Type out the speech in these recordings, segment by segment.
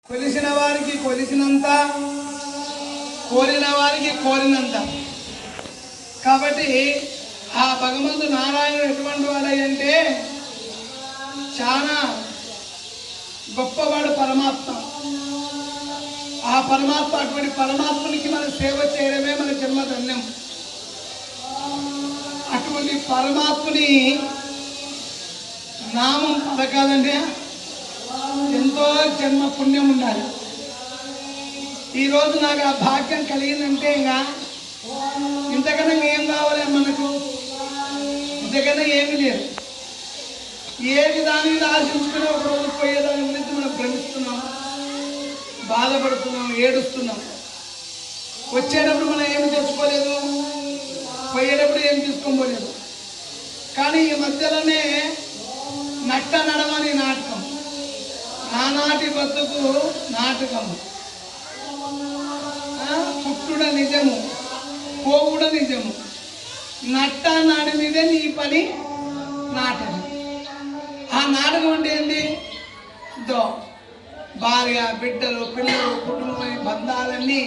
కొలిసిన వారికి కొలిసినంత, కోరిన వారికి కోరినంత. కాబట్టి ఆ భగవంతుడు నారాయణుడు ఎటువంటి వాడంటే చాలా గొప్పవాడు పరమాత్మ. ఆ పరమాత్మ, అటువంటి పరమాత్మనికి మనం సేవ చేయడమే మన జన్మధన్యం. అటువంటి పరమాత్మని నామం పలకాలంటే ఎంతో జన్మ పుణ్యం ఉండాలి. ఈరోజు నాకు ఆ భాగ్యం కలిగిందంటే ఇంకా ఇంతకన్నా ఏం కావాలి మనకు? ఇంతకన్నా ఏమీ లేదు. ఏది దాని మీద ఆశించుకుని ఒక రోజు పోయేదాని గురించి మనం భ్రమిస్తున్నాం, బాధపడుతున్నాం, ఏడుస్తున్నాం. వచ్చేటప్పుడు మనం ఏమి తెచ్చుకోలేదు, పోయేటప్పుడు ఏం తీసుకోలేదు. కానీ ఈ మధ్యలోనే నట్ట నడమని నాటకం, నానాటి బతుకు నాటకము, పుట్టుడ నిజము, పోవుడ నిజము, నట్ట నాడి మీదే నీ పని నాటకం. ఆ నాటకం అంటే ఏంటి? భార్య, బిడ్డలు, పిల్లలు, కుటుంబం, బంధాలన్నీ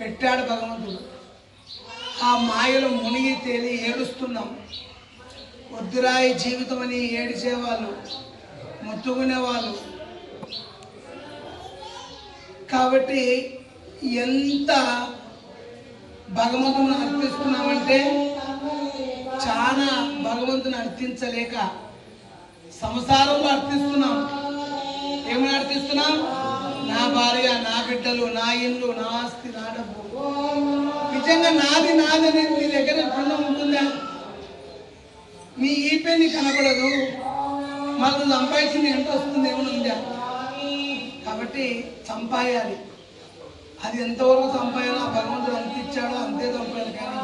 పెట్టాడు భగవంతుడు. ఆ మాయలో మునిగి తేలి ఏడుస్తున్నాం. వద్దురాయి జీవితం అని ఏడిచేవాళ్ళు, మొత్తుకునేవాళ్ళు. కాబట్టి ఎంత భగవంతుని అర్పిస్తున్నామంటే చాలా భగవంతుని అర్పించలేక సంసారంలో అర్పిస్తున్నాం. ఏమని అర్పిస్తున్నాం? నా భార్య, నా బిడ్డలు, నా ఇల్లు, నా ఆస్తి, నా డబ్బు. నిజంగా నాది నాది అనేది నీ దగ్గర ఎప్పుడన్నా ఉంటుందా? నీ ఈపే నీ కనపడదు, మళ్ళీ సంపాదించింది ఎంత వస్తుంది, ఏమైనా ఉందా? కాబట్టి సంపాయాలి. అది ఎంతవరకు సంపాయాలో భగవంతుడు అంత ఇచ్చాడో అంతే సంపాయాలి. కానీ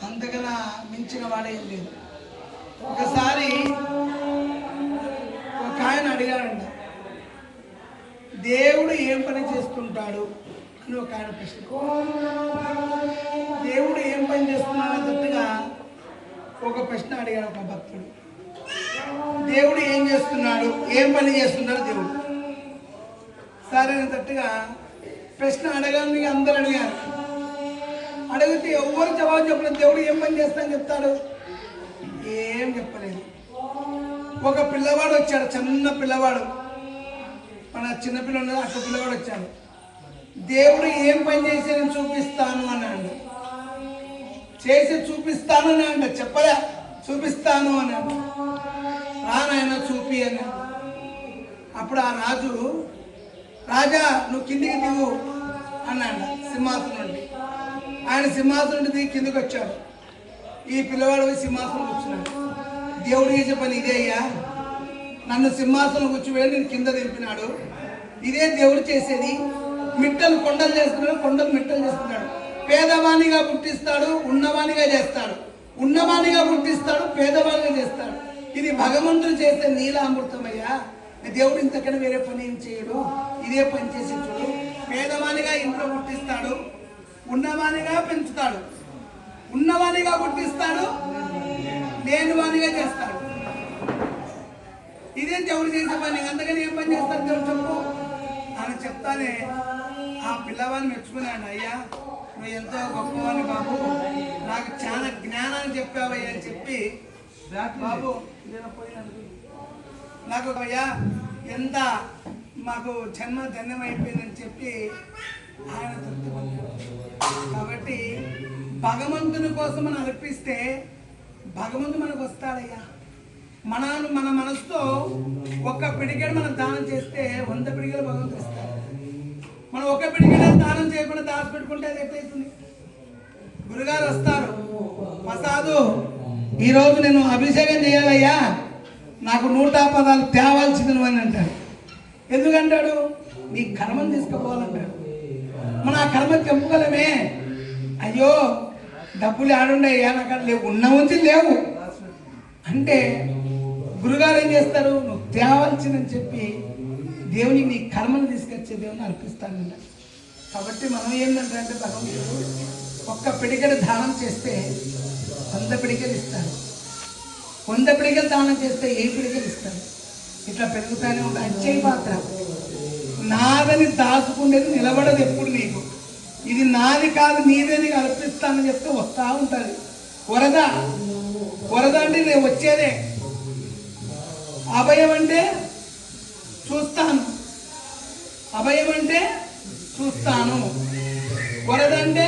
అంతకన్నా మించిన వాడేం లేదు. ఒకసారి ఒక ఆయన అడిగాడంట, దేవుడు ఏం పని చేస్తుంటాడు అని ఒక ఆయన ప్రశ్న. దేవుడు ఏం పని చేస్తున్నాడు అన్నట్టుగా ఒక ప్రశ్న అడిగాడు ఒక భక్తుడు. దేవుడు ఏం చేస్తున్నాడు, ఏం పని చేస్తున్నాడు దేవుడు? సరే తట్టుగా ప్రశ్న అడగాలని అందరు అడిగారు. అడిగితే ఎవరు జవాబు చెప్పలేదు. దేవుడు ఏం పని చేస్తానని చెప్తాడు? ఏం చెప్పలేదు. ఒక పిల్లవాడు వచ్చాడు, చిన్న పిల్లవాడు, మన చిన్నపిల్లడు అక్క పిల్లవాడు వచ్చాడు. దేవుడు ఏం పని చేసి నేను చూపిస్తాను అన్నాడు. చేసి చూపిస్తాను అని అంట, చెప్పలే, చూపిస్తాను అన్నాడు. రానాయన చూపి అన్నాడు. అప్పుడు ఆ రాజు, రాజా నువ్వు కిందికి దిగు అన్నాడు సింహాసనం నుండి. ఆయన సింహాసనం నుండి దిగి కిందికి వచ్చాడు. ఈ పిల్లవాడు సింహాసనం కూర్చున్నాడు. దేవుడు చేసే పని ఇదే అయ్యా, నన్ను సింహాసనం కూర్చోబెట్టి నేను కింద దింపినాడు. ఇదే దేవుడు చేసేది. మిట్టలు కొండలు చేస్తున్నాడు, కొండలు మిట్టలు చేస్తున్నాడు. పేదవాణిగా పుట్టిస్తాడు, ఉన్నవాణిగా చేస్తాడు. ఉన్నవాణిగా పుట్టిస్తాడు, పేదవాణిగా చేస్తాడు. ఇది భగవంతుడు చేసే నీలామృతమయ్యా. దేవుడు ఇంతకన్నా వేరే పని ఏం చేయడు, ఇదే పని చేసి చూడు. పేదవాణిగా ఇంట్లో పుట్టిస్తాడు, ఉన్నవాణిగా పెంచుతాడు, ఉన్నవాణిగా పుట్టిస్తాడు, లేనివాణిగా చేస్తాడు. ఇదే దేవుడు చేసే పని. అందుకని ఏం పని చేస్తాడు దేవుడు చెప్పు అని చెప్తానే ఆ పిల్లవాడిని మెచ్చుకున్నాడు. అయ్యా నువ్వు ఎంతో గొప్పవాడిని బాబు, నాకు చాలా జ్ఞానాన్ని చెప్పావయ్యా అని చెప్పి, బాబు నాకు అయ్యా ఎంత మాకు జన్మ ధన్యమైపోయిందని చెప్పి ఆయన తృప్తి పొందాడు. కాబట్టి భగవంతుని కోసం మనం అర్పిస్తే భగవంతుడు మనకు వస్తాడయ్యా. మన మనసుతో ఒక్క పిడికెడు మనం దానం చేస్తే 100 పిడికెలు భగవంతుడు ఇస్తాడు. మనం ఒక్క పిడికెడు దానం చేయకుండా దాచిపెట్టుకుంటే అది ఎట్లయితుంది? గురుగారు వస్తారు, ప్రసాదు ఈరోజు నేను అభిషేకం చేయాలయ్యా, నాకు 100 పదాలు తేవాల్సింది అని అంటాడు. ఎందుకంటాడు? నీ కర్మను తీసుకుపోవాలంటాడు. మనం ఆ కర్మ చెప్పుకోలేమే. అయ్యో డబ్బులు ఆడుండయ్యా, నాకు అక్కడ లేవు, ఉన్న ఉంచి లేవు అంటే గురుగారు ఏం చేస్తారు? నువ్వు తేవాల్సిందని చెప్పి దేవునికి నీ కర్మను తీసుకొచ్చే దేవుని అర్పిస్తానంట. కాబట్టి మనం ఏంటంటే భగవంతుడు ఒక్క పిడికెడు దానం చేస్తే 100 పిడికెలు ఇస్తాడు. 100 పిడికెలు దానం చేస్తే 7 పిడికెలు ఇస్తాడు. ఇట్లా పెరుగుతానే ఉంటాయి. అచ్చయ్య పాత్ర కాదని దాచుకునేది నిలబడదు ఎప్పుడు నీకు. ఇది నాది కాదు నీదే, నీకు అర్పిస్తానని చెప్తే వస్తూ ఉంటుంది. వరద వరద అంటే నేను వచ్చేదే. అభయం అంటే చూస్తాను, అభయం అంటే చూస్తాను. వరద అంటే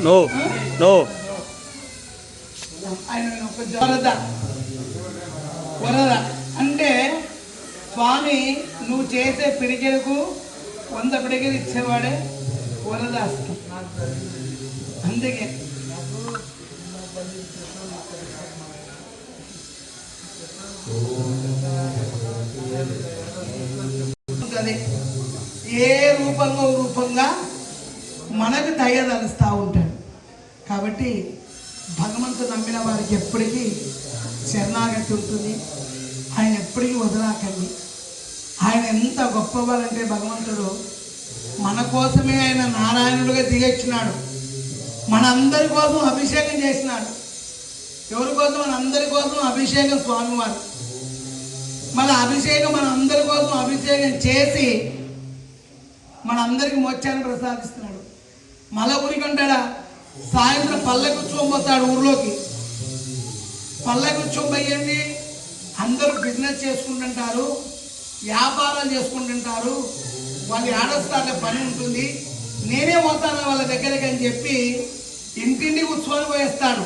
నో నో. ఆయన ఒక వరద, వరద అంటే స్వామి నువ్వు చేసే పిడికెలకు 100 పిడికెలు ఇచ్చేవాడే వరదాస్తం. అందుకే ఏ రూపంగా మనకు దయదలుస్తూ ఉంటాడు. కాబట్టి భగవంతుడు నమ్మిన వారికి ఎప్పటికీ శరణాగతి ఉంటుంది. ఆయన ఎప్పటికీ వదలాకండి. ఆయన ఎంత గొప్పవాడంటే భగవంతుడు మన కోసమే ఆయన నారాయణుడిగా దిగొచ్చినాడు. మనందరి కోసం అభిషేకం చేసినాడు. ఎవరి కోసం? మనందరి కోసం అభిషేకం స్వామివారు. మన అభిషేకం మన అందరి కోసం అభిషేకం చేసి మనందరికి మోక్షాన్ని ప్రసాదిస్తున్నాడు. మళ్ళా ఊరికి అంటాడా? సాయంత్రం పల్లెకు పోతాడు ఊర్లోకి. పల్లెకు పోయింది, అందరూ బిజినెస్ చేసుకుంటుంటారు, వ్యాపారాలు చేసుకుంటుంటారు, వాళ్ళు ఏడొస్తారులే పని ఉంటుంది, నేనే పోతాను వాళ్ళ దగ్గరికి అని చెప్పి ఇంటింటికి ఉత్సవం పోయేస్తాడు.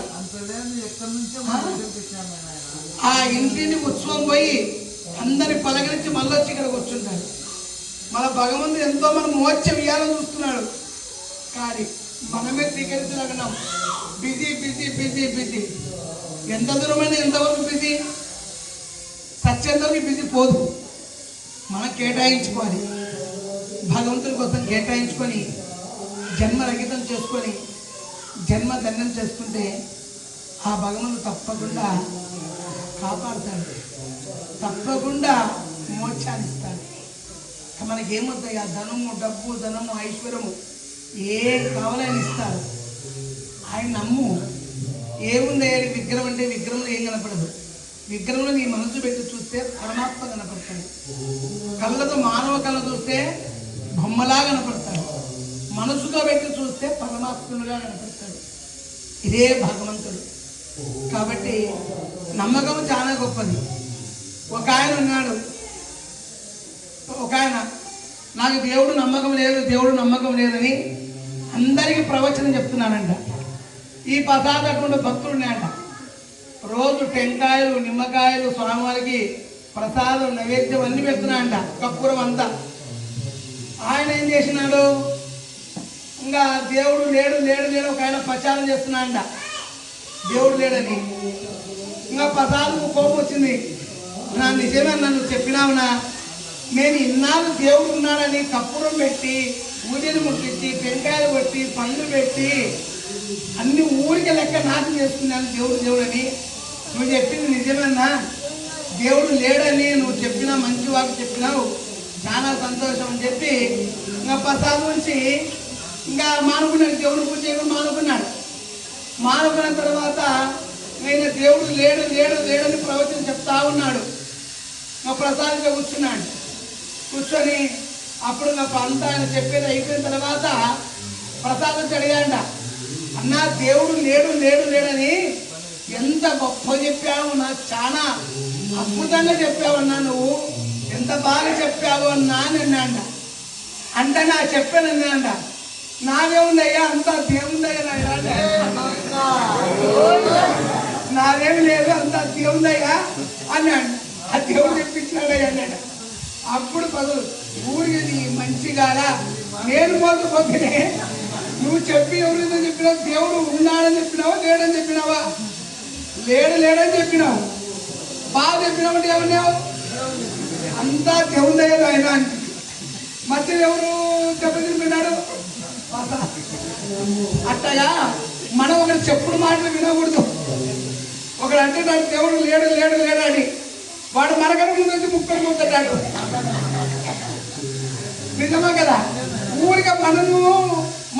ఆ ఇంటింటికి ఉత్సవం పోయి అందరి పలకరించి మళ్ళీ వచ్చి ఇక్కడ కూర్చుంటాడు. మన భగవంతుడు ఎంతో మనం మోక్షం ఇవ్వాలని చూస్తున్నాడు. కానీ మనమే స్వీకరించలేకున్నాం. Busy busy busy busy. ఎంత దూరమైనా ఎంతవరకు బిజీ? సత్యంతవరకు బిజీ పోదు. మనం కేటాయించుకోవాలి. భగవంతుడి కోసం కేటాయించుకొని జన్మ రహితం చేసుకొని జన్మ ధన్యం చేసుకుంటే ఆ భగవంతుడు తప్పకుండా కాపాడుతాడు, తప్పకుండా మోక్షాన్ని ఇస్తాడు. మనకేమొద్దాయి? ధనము, డబ్బు, ధనము, ఐశ్వర్యము ఏం కావాలని ఇస్తాడు. ఆయన నమ్ము. ఏముంది విగ్రహం అంటే? విగ్రహంలో ఏం కనపడదు. విగ్రహంలో నీ మనసు పెట్టి చూస్తే పరమాత్మ కనపడతాడు. కళ్ళతో మానవ కళ్ళ చూస్తే బొమ్మలా కనపడతాడు. మనసుతో పెట్టి చూస్తే పరమాత్ముడుగా కనపడతాడు. ఇదే భగవంతుడు. కాబట్టి నమ్మకం చాలా గొప్పది. ఒక ఆయన ఉన్నాడు. ఒక ఆయన నాకు దేవుడు నమ్మకం లేదు, దేవుడు నమ్మకం లేదని అందరికీ ప్రవచనం చెప్తున్నానంట. ఈ ప్రసాదకుండా భక్తులు ఉన్నాయంట. రోజు టెంకాయలు, నిమ్మకాయలు స్వామివారికి ప్రసాదం, నైవేద్యం అన్ని పెడుతున్నాయంట, కర్పూరం అంతా. ఆయన ఏం చేసినాడు? ఇంకా దేవుడు లేడు లేడు లేడు ఒక ఆయన ప్రచారం చేస్తున్నాడంట, దేవుడు లేడని. ఇంకా ప్రసాదం కోపం వచ్చింది. నా నిజమే నన్ను చెప్పినావునా? నేను ఇన్నాళ్ళు దేవుడు ఉన్నాడని కర్పూరం పెట్టి, ఊదిని ముట్టించి, టెంకాయలు పెట్టి, పండ్లు పెట్టి అన్ని ఊరికి లెక్క నాశనం చేసుకున్నాను దేవుడు దేవుడు అని. నువ్వు చెప్పింది నిజమేనా? దేవుడు లేడని నువ్వు చెప్పినా, మంచి వాకు చెప్పినావు, చాలా సంతోషం అని చెప్పి ఇంకా ప్రసాదం నుంచి ఇంకా మానుకున్నాడు. దేవుడు పూజ చేయడం మానుకున్నాడు. మానుకున్న తర్వాత నేను దేవుడు లేడు లేడు లేడని ప్రవచనం చెప్తా ఉన్నాడు. ఇంకా ప్రసాదంగా కూర్చున్నాడు. కూర్చొని అప్పుడు నాకు అంతా ఆయన చెప్పేది అయిపోయిన తర్వాత ప్రసాదం అడిగాడ, అన్నా దేవుడు లేడు లేడు లేడని ఎంత గొప్ప చెప్పావు, నాకు చాలా అద్భుతంగా చెప్పావన్నా, నువ్వు ఎంత బాగా చెప్పావు అన్నా అని అన్నాడ. అంటే నా చెప్పానన్నా అంట, నాదేముందయ్యా అంతా దేవుందయ్యా, నాదేమి లేదు అంతా దేవుందయ్యా అన్నాడు. ఆ దేవుడు చెప్పించినాడయ్యా అన్నాడు. అప్పుడు పదులు ఊరికి మంచిగారా నేను మోసపోతే నువ్వు చెప్పి ఎవరితో చెప్పినావు? దేవుడు ఉన్నాడని చెప్పినావా, లేడని చెప్పినావా? లేడు లేడని చెప్పినావు. బాగా చెప్పినావంటే ఏమన్నావు? అంతా దేవుందయ్యాడు ఆయన అంటే. మధ్య ఎవరు దెబ్బతిన్నాడు? అట్టగా మనం ఒకరు చెప్పుడు మాటలు వినకూడదు. ఒకడు అంటే నాకు దేవుడు లేడు లేడు లేడు అని వాడు మనకన్నా ముందు వచ్చి ముక్కలు ముక్కటాడు. నిజమా కదా? ఊరిగా మనను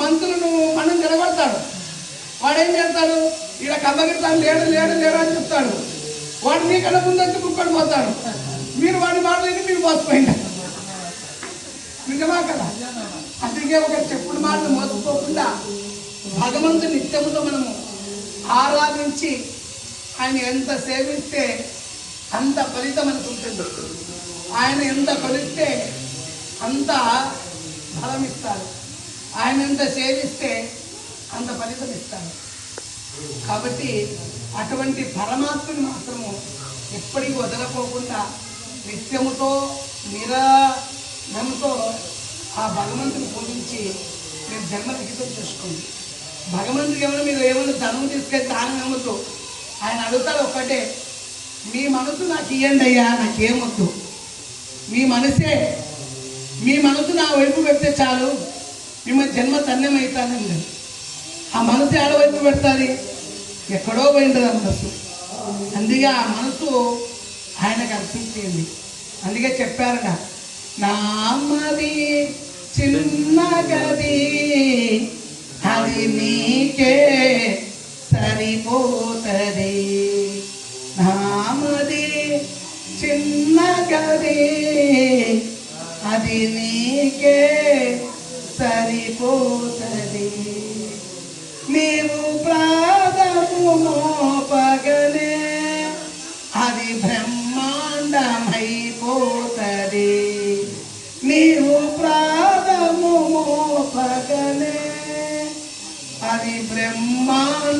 మంత్రులను మనం నిలబడతాడు. వాడేం చేస్తాడు? ఇక్కడ కమ్మగిరితాను లేడు లేడు లేడు అని చెప్తాడు. వాడు మీకన్నా ముందు వచ్చి ముక్కడు పోతాడు. మీరు వాడి మాటలు మీరు మోసపోయింటారు. నిజమా కదా? అందుకే ఒక చెప్పుడు మాటలు మోసపోకుండా భగవంతుని నిత్యముతో మనము ఆరాధించి ఆయన ఎంత సేవిస్తే అంత ఫలితం మనకు ఉంటుంది. ఆయన ఎంత కొలిస్తే అంత ఫలం ఇస్తాడు. ఆయన ఎంత సేవిస్తే అంత ఫలితం ఇస్తాడు. కాబట్టి అటువంటి పరమాత్మని మాత్రము ఎప్పటికీ వదలకోకుండా నిత్యముతో నిరాగంతో ఆ భగవంతుని పూజించి మీరు జన్మ లిఖితం చేసుకోండి. భగవంతుడికి ఏమైనా మీరు ఏమైనా ధనం తీసుకెళ్ళి దానం ఏమొద్దు. ఆయన అడుగుతాడు ఒక్కటే, మీ మనసు నాకు ఇవ్వండి అయ్యా, నాకేమొద్దు. మీ మనసు నా వైపు పెడితే చాలు, మిమ్మల్ని జన్మ ధన్యమవుతానండి. ఆ మనసు ఆడవైపు పెడతాది, ఎక్కడో పోయింటుంది ఆ మనసు. అందుకే ఆ మనసు ఆయనకు అర్పించేయండి. అందుకే చెప్పారట, నామది చిన్న గది అది నీకే సరిపోతది. నామది చిన్న గది అది నీకే సరిపోతది. నీవు ప్రాణము మోపగనే అది బ్రహ్మాండమైపోతది. నీవు ప్రాణము మోపగనే అది బ్రహ్మాండమైపోతది.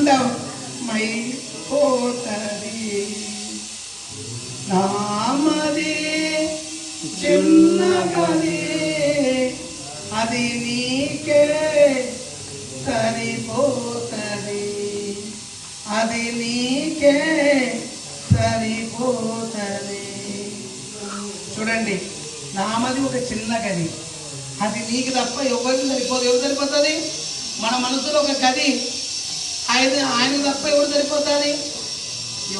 నామది చిన్న గది అది నీకే సరిపోతది. అది నీకే సరిపోతది. చూడండి, నామది ఒక చిన్న గది, అది నీకు తప్ప ఎవరికి సరిపోదు. ఎవరు సరిపోతుంది? మన మనసులో ఒక గది, ఆయనకు తప్ప ఎవరు సరిపోతుంది?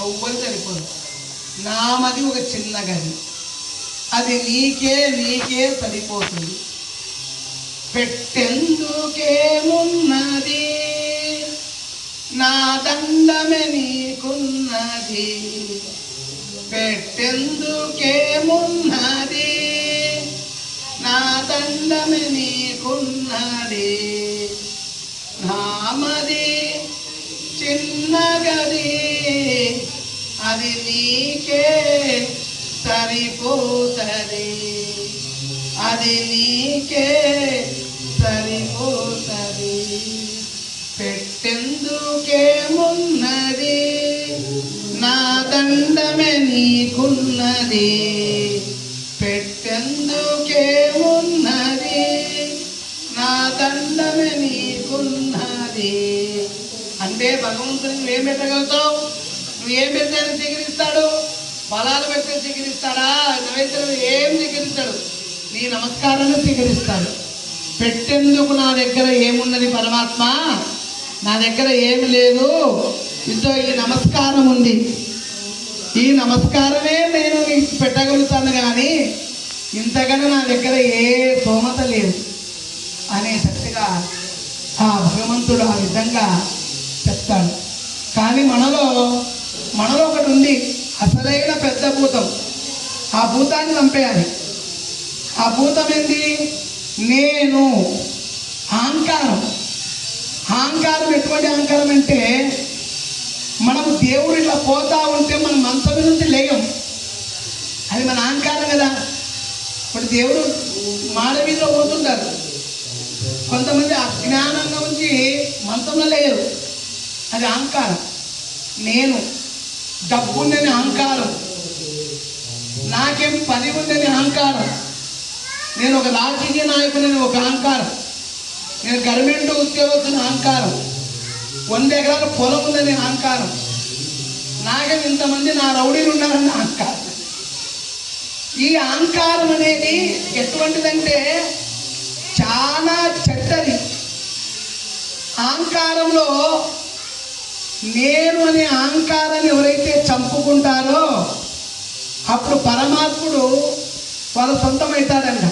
ఎవరు సరిపోదు. నామది ఒక చిన్న గది, అది నీకే సరిపోతుంది. పెట్టెందుకేమున్నది, నా దండమే నీకున్నది. పెట్టెందుకేమున్నది, నా దండమే నీకున్నది. నామది చిన్న గది అది నీకే సరిపోతది. అది నీకే సరిపోతది. పెట్టెందుకేమున్నది, నా దండమే నీకున్నది. పెట్టెందుకేమున్నది, నా దండమే నీకున్నది. అంటే భగవంతుని నువ్వేం పెట్టగలుగుతావు? నువ్వేం పెడితే ఆయన స్వీకరిస్తాడు? ఫలాలు పెడితే స్వీకరిస్తాడా? నైవేద్యం ఏం స్వీకరిస్తాడు? నీ నమస్కారాన్ని స్వీకరిస్తాడు. పెట్టేందుకు నా దగ్గర ఏమున్నది పరమాత్మ, నా దగ్గర ఏమి లేదు, ఇంతో ఈ నమస్కారం ఉంది, ఈ నమస్కారమే నేను నీకు పెట్టగలుగుతాను, కానీ ఇంతకన్నా నా దగ్గర ఏ స్తోమత లేదు అనేటట్టుగా ఆ భగవంతుడు ఆ విధంగా చెప్తాడు. కానీ మనలో ఒకటి ఉంది, అసలైన పెద్ద భూతం. ఆ భూతాన్ని చంపేయాలి. ఆ భూతం ఏంటి? నేను. అహంకారం. అహంకారం ఎటువంటి అహంకారం అంటే, మనము దేవుడు ఇట్లా పోతా ఉంటే మనం మంచం నుంచి లేయం, అది మన అహంకారం కదా. ఇప్పుడు దేవుడు మాడ వీధిలో పోతుంటారు, కొంతమంది అజ్ఞానంగా ఉంచి మంచంలో లేరు, అది అహంకారం. నేను డబ్బుందని అహంకారం, నాకేం పని ఉందని అహంకారం, నేను ఒక రాజకీయ నాయకుడని ఒక అహంకారం, నేను గవర్నమెంట్ ఉద్యోగస్తున్న అహంకారం, 100 ఎకరాల పొలం ఉందని అహంకారం, నాకే ఇంతమంది నా రౌడీలు ఉన్నారని అహంకారం. ఈ అహంకారం అనేది ఎటువంటిదంటే చాలా చెడ్డది. అహంకారంలో నేను అనే అహంకారాన్ని ఎవరైతే చంపుకుంటారో అప్పుడు పరమాత్ముడు వాళ్ళ సొంతమవుతాడంట.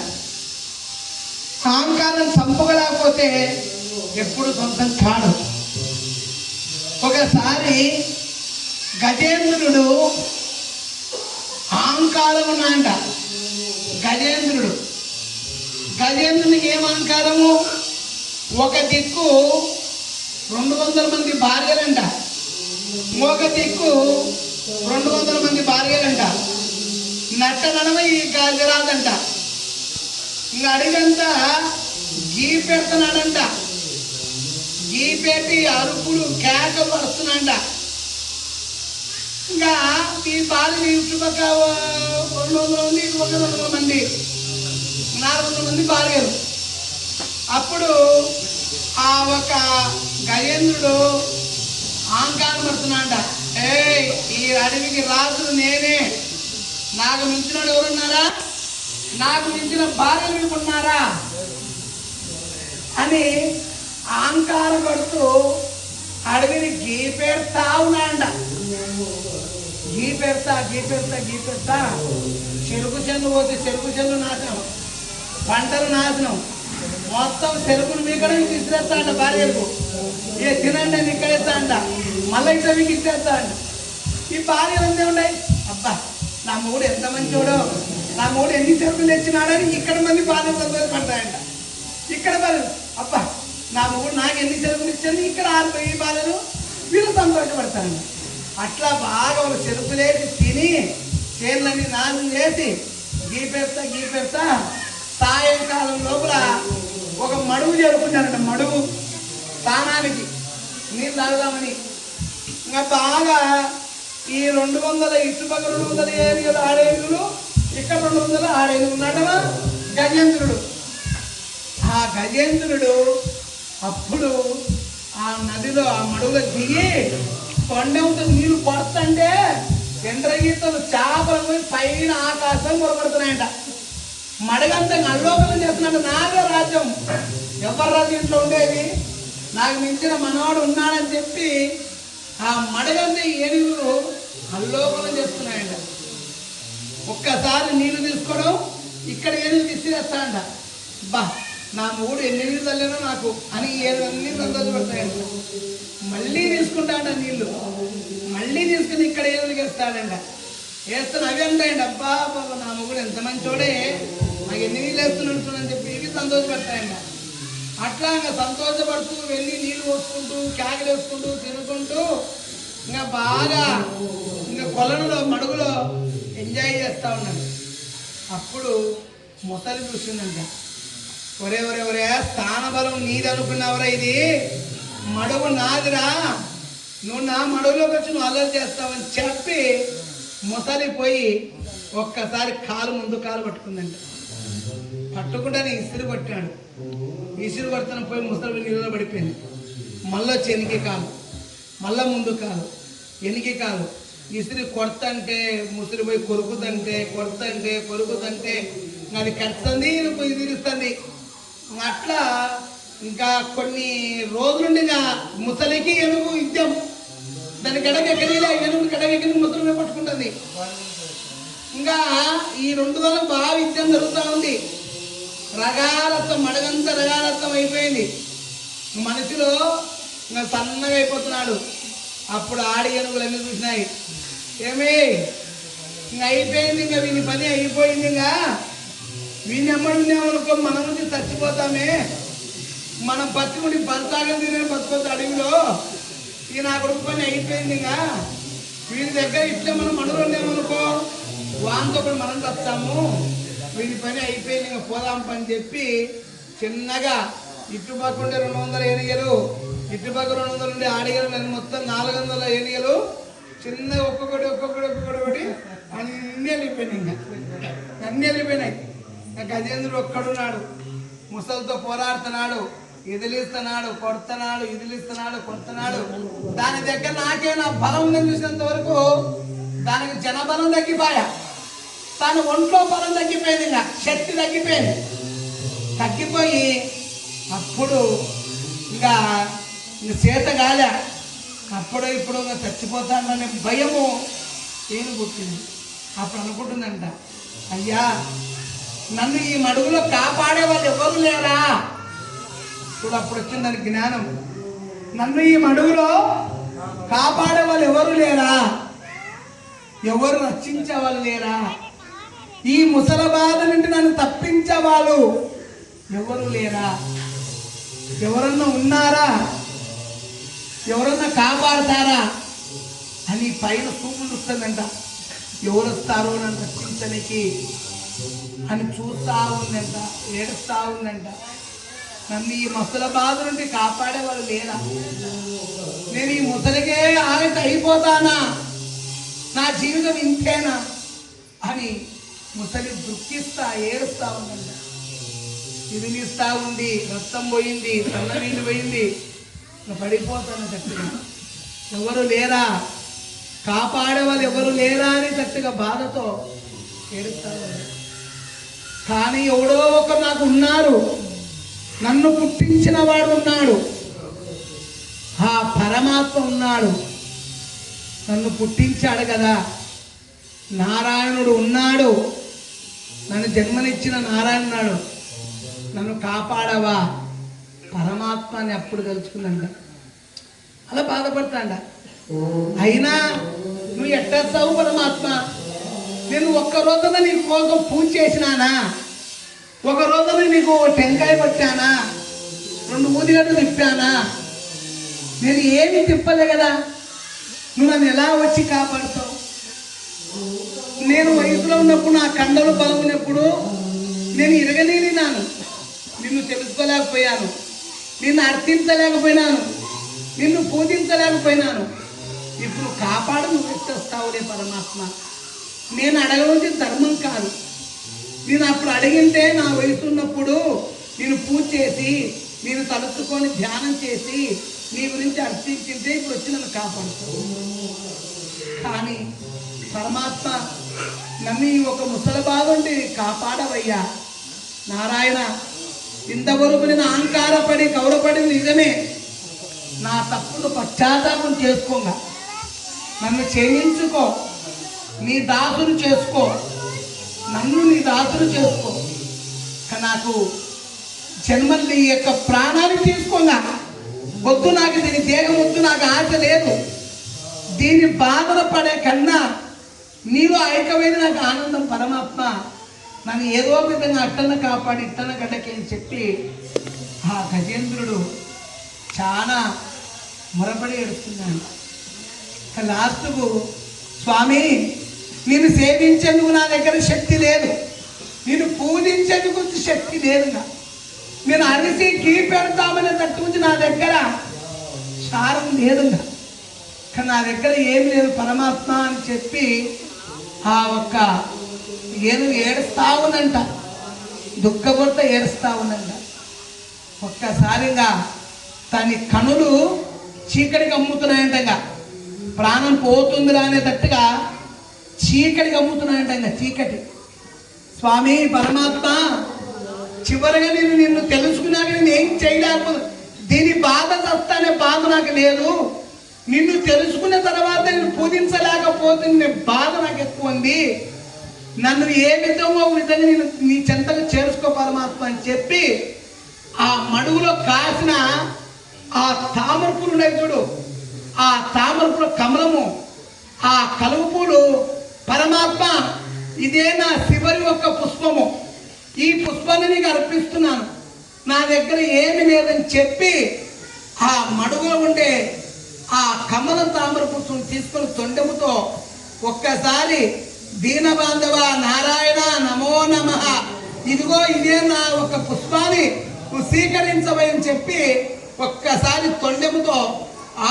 అహంకారం చంపగలేకపోతే ఎప్పుడు సొంతం కాడు. ఒకసారి గజేంద్రుడు అహంకారం ఉన్నాయంట. గజేంద్రుడు అహంకారము. ఒక దిక్కు 200 మంది భార్యలంట, ఒక దిక్కు 200 మంది భార్యలంట. నట్టనడమ ఈ గాజరాదంట. ఇంకా అడిగంతా గీ పెడుతున్నాడంట. గీ పెట్టి అరుపులు కేకలు వస్తున్నాయంట. ఇంకా ఈ భార్య చుట్టుపక్క 200 మంది, 200 మంది, 400 మంది భార్యలు. అప్పుడు ఆ ఒక గజేంద్రుడు అహంకారం పడుతున్నాడ. ఈ అడవికి రాజు నేనే, నాకు మించిన ఎవరున్నారా, నాకు మించిన భార్యలు మీకు ఉన్నారా అని అహంకారం పడుతూ అడవిని గీపెడతా ఉన్నాడ. గీపెడతా చెరుకు చెందు పోతే చెరుకు చెందు నాశనం, పంటలు నాశనం, మొత్తం చెరుకును మీకడ ఇచ్చేస్తా అంట. భార్యలకు ఏ తినండి అని ఇక్కడేస్తా అంట, మళ్ళీ ఇట్లా మీకు ఇచ్చేస్తా అంట. ఈ భార్యలు అంతే ఉన్నాయి. అబ్బా నా మూడు ఎంత మంచోడో, నా మూడు ఎన్ని చెరుకులు తెచ్చినాడని ఇక్కడ మంది భార్యలు సంతోషపడతాయంట. ఇక్కడ భార్యలు అబ్బా నా మూడు నాకు ఎన్ని చెరుకులు ఇచ్చాను, ఇక్కడ 6 భార్యలు వీళ్ళు సంతోషపడతారంట. అట్లా బాగా ఒక చెరుకులేసి తిని చేనులన్నీ నాశనం చేసి గీపెడతా సాయంకాలం లోపల ఒక మడుగు చేరుకున్నారంట. మడుగు స్నానానికి నీళ్ళు తాగుదామని. ఇంకా బాగా ఈ 200 ఇటుపక్క 200 ఏనుగులు ఆడేనుగులు, ఇక్కడ 200 ఆడేనుగులు నడవ గజేంద్రుడు. ఆ గజేంద్రుడు అప్పుడు ఆ నదిలో ఆ మడుగులో దిగి కొండవుతో నీళ్లు పడుతుంటే ఎండ్రగీతలు చేపలు పోయి పైన ఆకాశం కొరపడుతున్నాయంట. మడగంతా అల్లోకలం చేస్తున్నాడు. నాదే రాజ్యం, ఎవరి రాజ్యం ఇంట్లో ఉండేది, నాకు మించిన మనవాడు ఉన్నాడని చెప్పి ఆ మడగంత ఏనుగులు అల్లోకలం చేస్తున్నాయంట. ఒక్కసారి నీళ్లు తీసుకోవడం, ఇక్కడ ఏనుగు తీసుకురేస్తాడంట. బా నా మూడు ఎన్ని నీళ్ళు తల్లేనో నాకు అని ఏనుగులన్నీ సంతోషపడతాయంట. మళ్ళీ తీసుకుంటాడంట నీళ్లు, మళ్ళీ తీసుకుని ఇక్కడ ఏనుగు వేస్తాడంట. వేస్తాను అవి అంటాయండి. అబ్బా బాబా నా మొగుడు ఎంత మంచోడే, నాకు ఎన్ని నీళ్ళు వేస్తున్నాడు చెప్పి ఇవి సంతోషపడతాయంట. అట్లా ఇంకా సంతోషపడుతూ వెళ్ళి నీళ్ళు పోసుకుంటూ కేకలు వేసుకుంటూ తినుకుంటూ ఇంకా బాగా ఇంకా కొలనులో మడుగులో ఎంజాయ్ చేస్తూ ఉన్నాడు. అప్పుడు ముసలి చూసిందంట. ఒరే స్థానబలం నీది అనుకున్నావురా, ఇది మడుగు నాదిరా, నువ్వు నా మడుగులోకి వచ్చి నువ్వు అల్లరి చేస్తావని చెప్పి ముసలి పోయి ఒక్కసారి ముందు కాలు పట్టుకుందంట. పట్టుకుంటానే ఇసురు కొట్టాడు. ఇసురు కొడుతున్న పోయి ముసలి నీళ్ళలో పడిపోయింది. మళ్ళీ చెనికి కాలు, మళ్ళీ ముందు కాలు, ఎనికి కాలు ఇసురు కొడతంటే ముసిరి పోయి కొరుకుతంటే అది కడుతుంది, పోయి తిరుస్తుంది. అట్లా ఇంకా కొన్ని రోజులుండి ఇంకా ముసలికి ఎనుగు యుద్ధం. దాని గడగెక్కడి ఎనుగు గడగెక్కడి ముసలి పట్టుకుంటుంది. ఇంకా ఈ 2 బాగా యుద్ధం జరుగుతూ ఉంది. రగారత్వం మడగంతా రగారత్వం అయిపోయింది. మనిషిలో ఇంకా సన్నగా అయిపోతున్నాడు. అప్పుడు ఆడి ఏనుగులు చూసినాయి. ఏమి ఇంకా అయిపోయింది, ఇంకా వీని పని అయిపోయింది, ఇంకా వీని ఎమ్మడున్నామనుకో మనం నుంచి చచ్చిపోతామే, మనం బతుకుని బతకాలని తినే బతుకోవచ్చు అడవిలో. ఈ నా కొడుకు పని అయిపోయింది, ఇంకా వీని దగ్గర ఇట్లా మనం అడుగున్నామనుకో వాంతో కూడా మనం చస్తాము, వీని పని అయిపోయింది, ఇంకా పోదాం పని చెప్పి చిన్నగా ఇటుపక్క ఉండే 200 ఏనుగలు, ఇటుపక్క 200 ఉండే ఆడిగలు, మొత్తం 400 ఏనుగలు చిన్నగా ఒక్కొక్కటి అన్నీ వెళ్ళిపోయినాయి. ఇంకా అన్నీ వెళ్ళిపోయినాయి. గజేంద్రుడు ఒక్కడున్నాడు, ముసలితో పోరాడుతున్నాడు, ఎదిలిస్తున్నాడు, కొడుతున్నాడు. దాని దగ్గర నా బలం ఉందని చూసినంత వరకు దానికి జనబలం తగ్గిపోయా, తన ఒంట్లో బలం తగ్గిపోయింది, ఇంకా శక్తి తగ్గిపోయి అప్పుడు ఇంకా చేత కాలే. అప్పుడు ఇప్పుడు ఇంకా చచ్చిపోతాడనే భయము ఏను పుట్టింది. అప్పుడు అనుకుంటుందంట, అయ్యా నన్ను ఈ మడుగులో కాపాడే వాళ్ళు ఎవరు లేరా? ఇప్పుడు అప్పుడు వచ్చింది దానికి జ్ఞానం. నన్ను ఈ మడుగులో కాపాడే వాళ్ళు ఎవరు లేరా? ఎవరు రక్షించే వాళ్ళు లేరా? ఈ ముసల బాధ నుండి నన్ను తప్పించే వాళ్ళు ఎవరు లేరా, ఎవరన్నా ఉన్నారా, ఎవరన్నా కాపాడతారా అని పైన చూపులు వస్తుందంట. ఎవరు వస్తారో నన్ను రక్షించడానికి అని చూస్తూ ఉందంట, ఏడుస్తూ ఉందంట. నన్ను ఈ ముసల బాధ నుండి కాపాడేవాళ్ళు లేరా, నేను ఈ ముసలికే ఆగటి అయిపోతానా, నా జీవితం ఇంతేనా అని ముసలి దుఃఖిస్తా ఏడుస్తూ ఉందంట. తిరిగిస్తూ ఉంది, రక్తం పోయింది, తల్ల నీళ్ళు పోయింది, పడిపోతాను గట్టిగా. ఎవరు లేరా, కాపాడే వాళ్ళు ఎవరు లేరా అని గట్టిగా బాధతో ఏడుస్తారు. కానీ ఎవడో ఒకరు నాకు ఉన్నారు, నన్ను పుట్టించిన వాడు ఉన్నాడు, ఆ పరమాత్మ ఉన్నాడు, నన్ను పుట్టించాడు కదా, నారాయణుడు ఉన్నాడు, నన్ను జన్మనిచ్చిన నారాయణుడు, నన్ను కాపాడవా పరమాత్మ అని అప్పుడు తెలుసుకుందంట. అలా బాధపడతాండ. అయినా నువ్వు ఎట్టేస్తావు పరమాత్మ, నేను ఒక్క రోజున నీ కోసం పూజ చేసినానా, ఒక రోజున నీకు టెంకాయ పట్టానా, 2 ఊదిగడ్డలు తిప్పానా, నేను ఏమి తిప్పలే కదా, నువ్వు నన్ను ఎలా వచ్చి కాపాడుతావు? నేను వయసులో ఉన్నప్పుడు, నా కండలు బలం ఉన్నప్పుడు నేను ఇరగలేనినాను, నిన్ను తెలుసుకోలేకపోయాను, నిన్ను అర్థించలేకపోయినాను, నిన్ను పూజించలేకపోయినాను. ఇప్పుడు కాపాడు, నువ్వు ఎట్టొస్తావులే పరమాత్మ. నేను అడగవలసి ధర్మం కాదు, నేను అప్పుడు అడిగింటే నా వయసు ఉన్నప్పుడు నేను పూజ చేసి, నేను తలుచుకొని ధ్యానం చేసి నీ గురించి అర్థించింటే ఇప్పుడు వచ్చి నన్ను కాపాడుతావు. కానీ పరమాత్మ నన్ను ఈ ఒక ముసలి బాధ ఉండి కాపాడవయ్యా నారాయణ. ఇంతవరకు నేను అహంకారపడి గౌరవపడింది నిజమే, నా తప్పులు పశ్చాత్తాపం చేసుకోగా నన్ను క్షమించుకో, నీ దాసులు చేసుకో, నన్ను నీ దాసులు చేసుకో. నాకు జన్మల్ని ఈ యొక్క ప్రాణాన్ని తీసుకోగా వద్దు, నాకు దీని దేహం వద్దు, నాకు ఆశ లేదు. దీని బాధలు పడే కన్నా నీలో ఐక్యమైన నాకు ఆనందం పరమాత్మ. నన్ను ఏదో విధంగా అట్టన కాపాడి ఇట్టన గడ్డకేని చెప్పి ఆ గజేంద్రుడు చాలా మొరపడి ఏడుస్తున్నాడు. లాస్ట్కు స్వామి నేను సేవించేందుకు నా దగ్గర శక్తి లేదు, నేను పూజించేందుకు శక్తి లేదు, నేను అరిసి కీ పెడతామనే తట్టు నా దగ్గర సారం లేదు, కానీ నా దగ్గర ఏమి లేదు పరమాత్మ అని చెప్పి ఆ ఒక్క ఏడుస్తా ఉందంట, దుఃఖపడుతూ ఏడుస్తా ఉందంట. ఒక్కసారిగా తన కనులు చీకటికి అమ్ముతున్నాయంటగా, ప్రాణం పోతుందిరా అనేటట్టుగా చీకటికి అమ్ముతున్నాయంటగా, చీకటి. స్వామి పరమాత్మ చివరిగా నేను నిన్ను తెలుసుకున్నాక నేను ఏం చేయలేకపోతే, దీని బాధ చస్తానే బాధ నాకు లేదు, నిన్ను తెలుసుకున్న తర్వాత నేను పూజించలేకపోతే బాధ నాకు ఎక్కువ ఉంది, నన్ను ఏ విధంగా నేను నీ చెంతకు చేర్చుకో పరమాత్మ అని చెప్పి ఆ మడుగులో కాసిన ఆ తామరపూలు ఉన్నాయి చూడు, ఆ తామరపూల కమలము, ఆ కలువ పూలు పరమాత్మ ఇదే నా చివరి ఒక్క పుష్పము, ఈ పుష్పాన్ని నీకు అర్పిస్తున్నాను, నా దగ్గర ఏమి లేదని చెప్పి ఆ మడుగులో ఉండే ఆ కమల తామర పుష్పం తీసుకొని తొండెముతో ఒక్కసారి దీనబాంధవ నారాయణ నమో నమః, ఇదిగో ఇదే నా ఒక పుష్పాన్ని నువ్వు స్వీకరించవని చెప్పి ఒక్కసారి తొండెముతో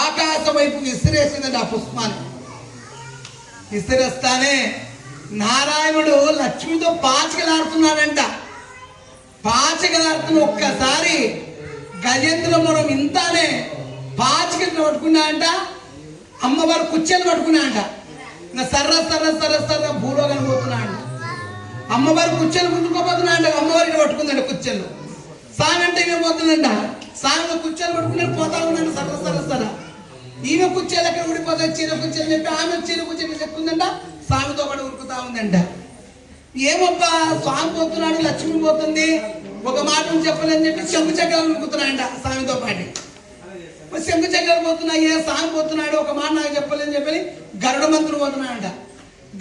ఆకాశం వైపు విసిరేసిందండి. ఆ పుష్పాన్ని విసిరేస్తానే నారాయణుడు లక్ష్మితో పాచికలాడుతున్నాడంట. పాచికలాడుతున్న ఒక్కసారి గజేంద్రపురం ఇంతానే పాచికలు పట్టుకున్నాడంట, అమ్మవారు కుచ్చెలు పట్టుకున్నాడంట. ఇంకా సర్ర సర్ర సర్ర సర్ర భూలోకానికి పోతున్నాడు. అమ్మవారు కుచ్చెలు ముందుకోపోతున్నాడు, అమ్మవారికి పట్టుకుందండి కుచ్చెలు. సాంగ్ అంటే ఈమె పోతుందంట, సాంగ్ కుచ్చెలు పట్టుకుని పోతా ఉన్నాడు సర్ర సర్ర సర్ర. ఈమె కుచ్చెలు ఎక్కడ ఊడిపోతాయి, చీర కుచ్చెలు చెప్పి ఆమె చీర కుచ్చెలు చెప్తుందంట, స్వామితో పాటు ఉరుకుతా ఉందంట. ఏమబ్బా స్వామి పోతున్నాడు, లక్ష్మి పోతుంది, ఒక మాట చెప్పలేని చెప్పి శంకు చక్రాలు ఉరుకుతున్నాయంట స్వామితో పాటు. శంకు చక్రాలు పోతున్నాయి, స్వామి పోతున్నాడు, ఒక మాట నాకు చెప్పలేని చెప్పని గరుడ మంత్రులు పోతున్నాడంట.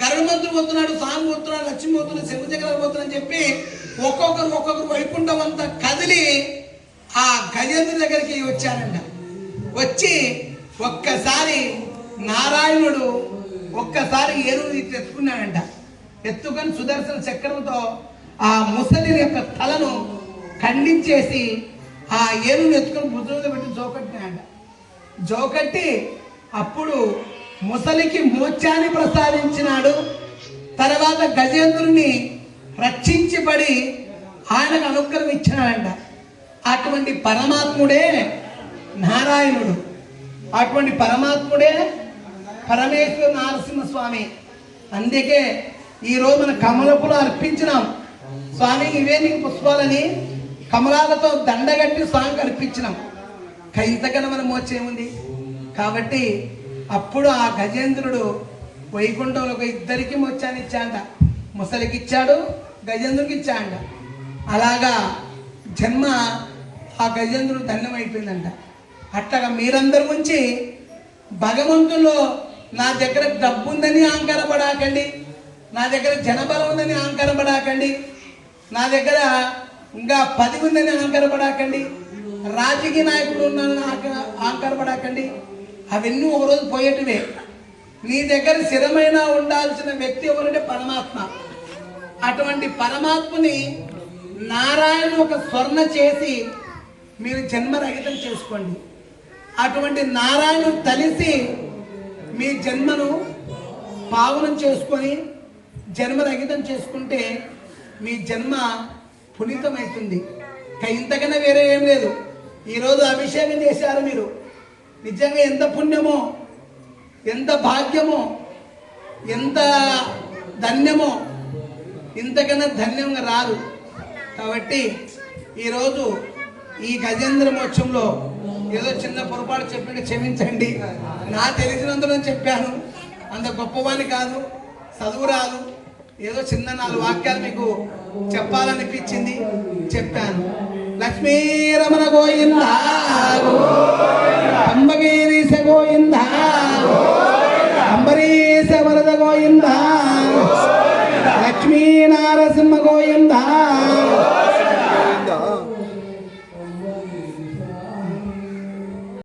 గరుడ మంత్రులు పోతున్నాడు, స్వామి పోతున్నాడు, లక్ష్మి పోతున్నాడు, శంకు చక్రాలు పోతున్నాడు చెప్పి ఒక్కొక్కరు వైకుంఠం అంతా కదిలి ఆ గజేంద్రుడి దగ్గరికి వచ్చారంట. వచ్చి ఒక్కసారి నారాయణుడు ఒక్కసారి ఏనుగుని ఎత్తుకున్నాడంట. ఎత్తుకొని సుదర్శన చక్రంతో ఆ ముసలి యొక్క తలను ఖండించేసి ఆ ఏనుగుని ఎత్తుకొని బుద్ధుడు పెట్టి జోకట్టినాడంట. జోకట్టి అప్పుడు ముసలికి మోక్షాన్ని ప్రసాదించినాడు. తర్వాత గజేంద్రుని రక్షించబడి ఆయనకు అనుగ్రహం ఇచ్చినాడంట. అటువంటి పరమాత్ముడే నారాయణుడు. అటువంటి పరమాత్ముడే పరమేశ్వర నరసింహస్వామి. అందుకే ఈరోజు మన కమలపులు అర్పించినాం. స్వామి ఇవే నీకు పుష్పాలని కమలాలతో దండగట్టి స్వామికి అర్పించినాం. ఇంతకన్నా మన మోచేముంది. కాబట్టి అప్పుడు ఆ గజేంద్రుడు వైకుంఠంలో ఒక ఇద్దరికి మోక్షాన్ని ఇచ్చాంట. ముసలికి ఇచ్చాడు, గజేంద్రుడికి ఇచ్చాంట. అలాగా జన్మ ఆ గజేంద్రుడు ధన్యం అయిపోయిందంట. అట్లాగా మీరందరి గురించి భగవంతుల్లో నా దగ్గర డబ్బు ఉందని అహంకారపడాకండి, నా దగ్గర జనబలం ఉందని అహంకారపడాకండి, నా దగ్గర ఇంకా 10 ఉందని అహంకారపడాకండి, రాజకీయ నాయకుడు ఉన్నానని అహంకారపడాకండి. అవన్నీ ఒకరోజు పోయేటివే. నీ దగ్గర స్థిరమైన ఉండాల్సిన వ్యక్తి ఎవరంటే పరమాత్మ. అటువంటి పరమాత్మని నారాయణ ఒక స్వర్ణ చేసి మీరు జన్మరహితం చేసుకోండి. అటువంటి నారాయణ తలిసి మీ జన్మను పావనం చేసుకొని జన్మరహితం చేసుకుంటే మీ జన్మ పునీతమవుతుంది. ఇంతకన్నా వేరే ఏం లేదు. ఈరోజు అభిషేకం చేశారు మీరు. నిజంగా ఎంత పుణ్యమో, ఎంత భాగ్యమో, ఎంత ధన్యమో, ఇంతకన్నా ధన్యంగా రాదు. కాబట్టి ఈరోజు ఈ గజేంద్ర మోక్షంలో ఏదో చిన్న పొరపాటు చెప్పినట్టు క్షమించండి. నా తెలిసినందులో చెప్పాను. అంత గొప్పవాణి కాదు, చదువు రాదు. ఏదో చిన్న 4 వాక్యాలు మీకు చెప్పాలనిపించింది, చెప్పాను. లక్ష్మీ రమణ గోయింద, అంబగిరీశ గోయింద, అంబరీశ వరద గోయింద, లక్ష్మీ నారసింహ గోయింద.